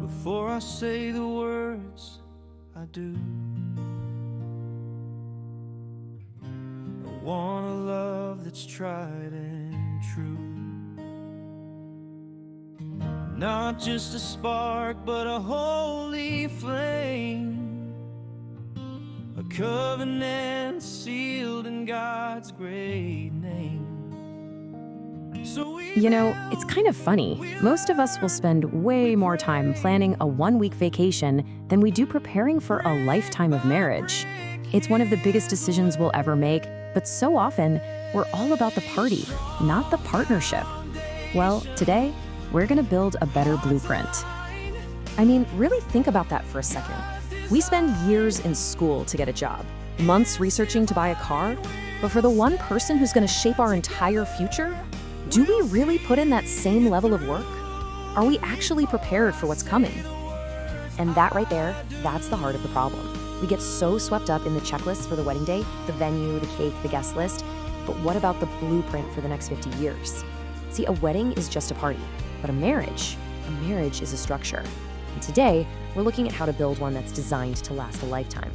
before I say the words I do. I want a love that's tried and true, not just a spark, but a holy flame, a covenant sealed in God's great name. You know, it's kind of funny. Most of us will spend way more time planning a one-week vacation than we do preparing for a lifetime of marriage. It's one of the biggest decisions we'll ever make, but so often, we're all about the party, not the partnership. Well, today, we're gonna build a better blueprint. I mean, really think about that for a second. We spend years in school to get a job, months researching to buy a car, but for the one person who's gonna shape our entire future, do we really put in that same level of work? Are we actually prepared for what's coming? And that right there, that's the heart of the problem. We get so swept up in the checklist for the wedding day, the venue, the cake, the guest list, but what about the blueprint for the next 50 years? See, a wedding is just a party, but a marriage is a structure. And today, we're looking at how to build one that's designed to last a lifetime.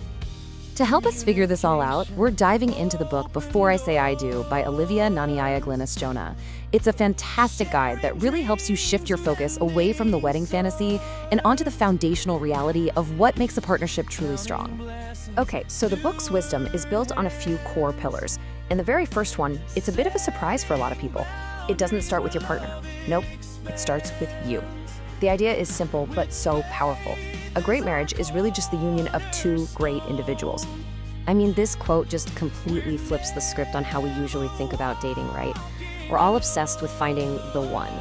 To help us figure this all out, we're diving into the book Before I Say I Do by Olivia NanaYaa Glynis Jonah. It's a fantastic guide that really helps you shift your focus away from the wedding fantasy and onto the foundational reality of what makes a partnership truly strong. Okay, so the book's wisdom is built on a few core pillars. And the very first one, it's a bit of a surprise for a lot of people. It doesn't start with your partner. Nope, it starts with you. The idea is simple, but so powerful. A great marriage is really just the union of two great individuals. I mean, this quote just completely flips the script on how we usually think about dating, right? We're all obsessed with finding the one.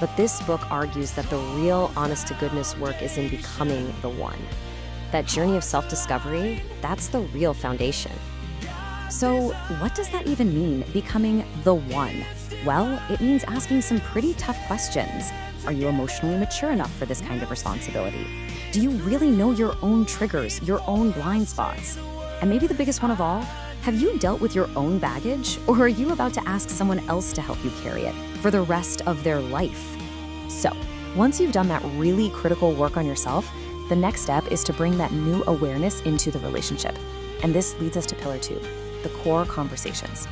But this book argues that the real honest-to-goodness work is in becoming the one. That journey of self-discovery, that's the real foundation. So what does that even mean, becoming the one? Well, it means asking some pretty tough questions. Are you emotionally mature enough for this kind of responsibility? Do you really know your own triggers, your own blind spots? And maybe the biggest one of all, have you dealt with your own baggage, or are you about to ask someone else to help you carry it for the rest of their life? So, once you've done that really critical work on yourself, the next step is to bring that new awareness into the relationship. And this leads us to pillar 2, the core conversations.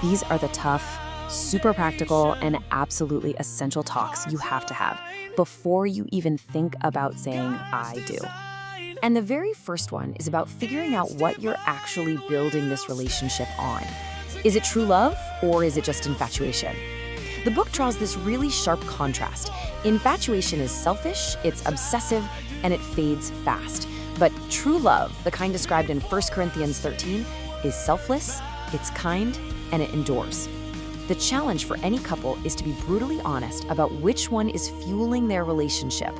These are the tough, super practical, and absolutely essential talks you have to have before you even think about saying, I do. And the very first one is about figuring out what you're actually building this relationship on. Is it true love, or is it just infatuation? The book draws this really sharp contrast. Infatuation is selfish, it's obsessive, and it fades fast. But true love, the kind described in 1 Corinthians 13, is selfless, it's kind, and it endures. The challenge for any couple is to be brutally honest about which one is fueling their relationship.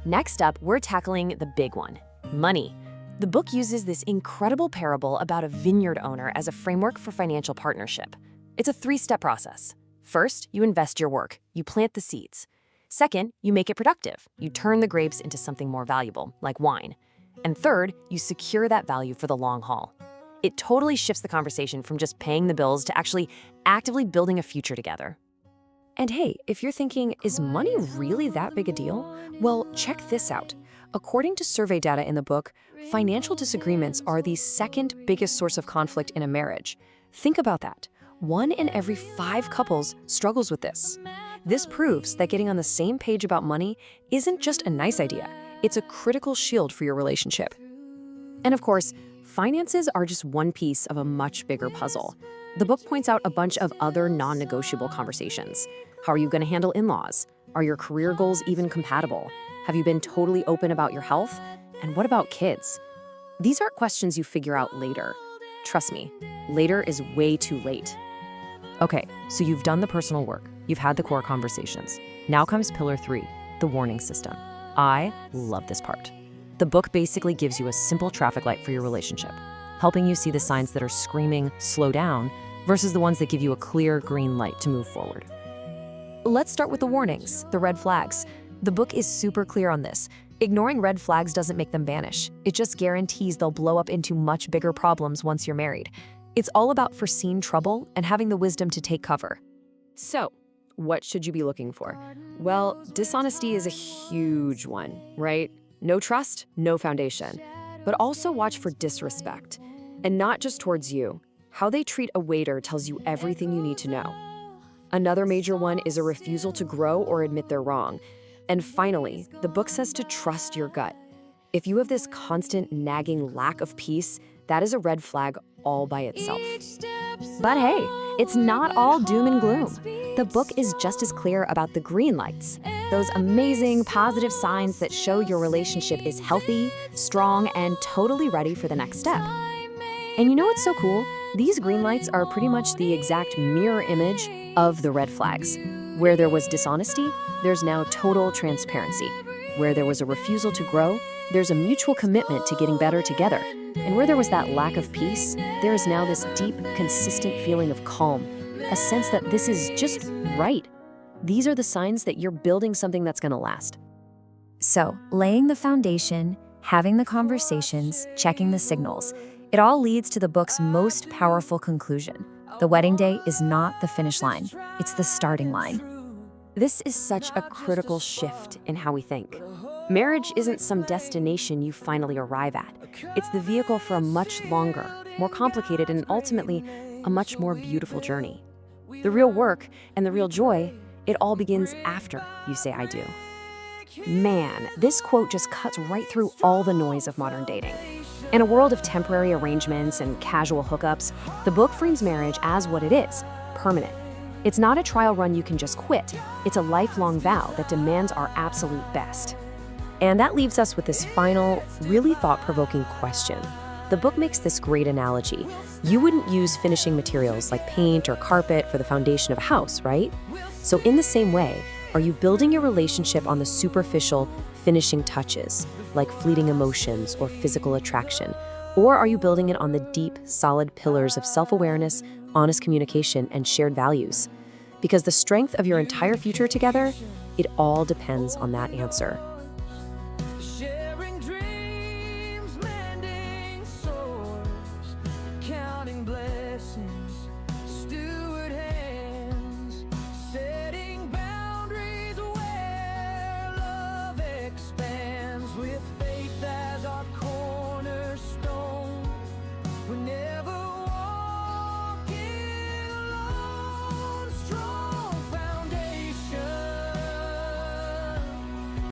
Next up, we're tackling the big one, money. The book uses this incredible parable about a vineyard owner as a framework for financial partnership. It's a 3-step process. First, you invest your work. You plant the seeds. Second, you make it productive. You turn the grapes into something more valuable, like wine. And third, you secure that value for the long haul. It totally shifts the conversation from just paying the bills to actually actively building a future together. And hey, if you're thinking, is money really that big a deal? Well, check this out. According to survey data in the book, financial disagreements are the second biggest source of conflict in a marriage. Think about that. 1 in every 5 couples struggles with this. This proves that getting on the same page about money isn't just a nice idea. It's a critical shield for your relationship. And of course, finances are just one piece of a much bigger puzzle. The book points out a bunch of other non-negotiable conversations. How are you going to handle in-laws? Are your career goals even compatible? Have you been totally open about your health? And what about kids? These aren't questions you figure out later. Trust me, later is way too late. Okay, so you've done the personal work. You've had the core conversations. Now comes pillar 3, the warning system. I love this part. The book basically gives you a simple traffic light for your relationship, helping you see the signs that are screaming, slow down, versus the ones that give you a clear green light to move forward. Let's start with the warnings, the red flags. The book is super clear on this. Ignoring red flags doesn't make them vanish. It just guarantees they'll blow up into much bigger problems once you're married. It's all about foreseen trouble and having the wisdom to take cover. So, What should you be looking for? Well, dishonesty is a huge one, right? No trust, no foundation. But also watch for disrespect. And not just towards you. How they treat a waiter tells you everything you need to know. Another major one is a refusal to grow or admit they're wrong. And finally, the book says to trust your gut. If you have this constant nagging lack of peace, that is a red flag all by itself. But hey, it's not all doom and gloom. The book is just as clear about the green lights, those amazing positive signs that show your relationship is healthy, strong, and totally ready for the next step. And you know what's so cool? These green lights are pretty much the exact mirror image of the red flags. Where there was dishonesty, there's now total transparency. Where there was a refusal to grow, there's a mutual commitment to getting better together. And where there was that lack of peace, there is now this deep, consistent feeling of calm, a sense that this is just right. These are the signs that you're building something that's gonna last. So, laying the foundation, having the conversations, checking the signals, it all leads to the book's most powerful conclusion. The wedding day is not the finish line, it's the starting line. This is such a critical shift in how we think. Marriage isn't some destination you finally arrive at. It's the vehicle for a much longer, more complicated, and ultimately a much more beautiful journey. The real work and the real joy, it all begins after you say I do. Man, this quote just cuts right through all the noise of modern dating. In a world of temporary arrangements and casual hookups, the book frames marriage as what it is, permanent. It's not a trial run you can just quit. It's a lifelong vow that demands our absolute best. And that leaves us with this final, really thought-provoking question. The book makes this great analogy. You wouldn't use finishing materials like paint or carpet for the foundation of a house, right? So in the same way, are you building your relationship on the superficial finishing touches, like fleeting emotions or physical attraction? Or are you building it on the deep, solid pillars of self-awareness, honest communication, and shared values? Because the strength of your entire future together, it all depends on that answer.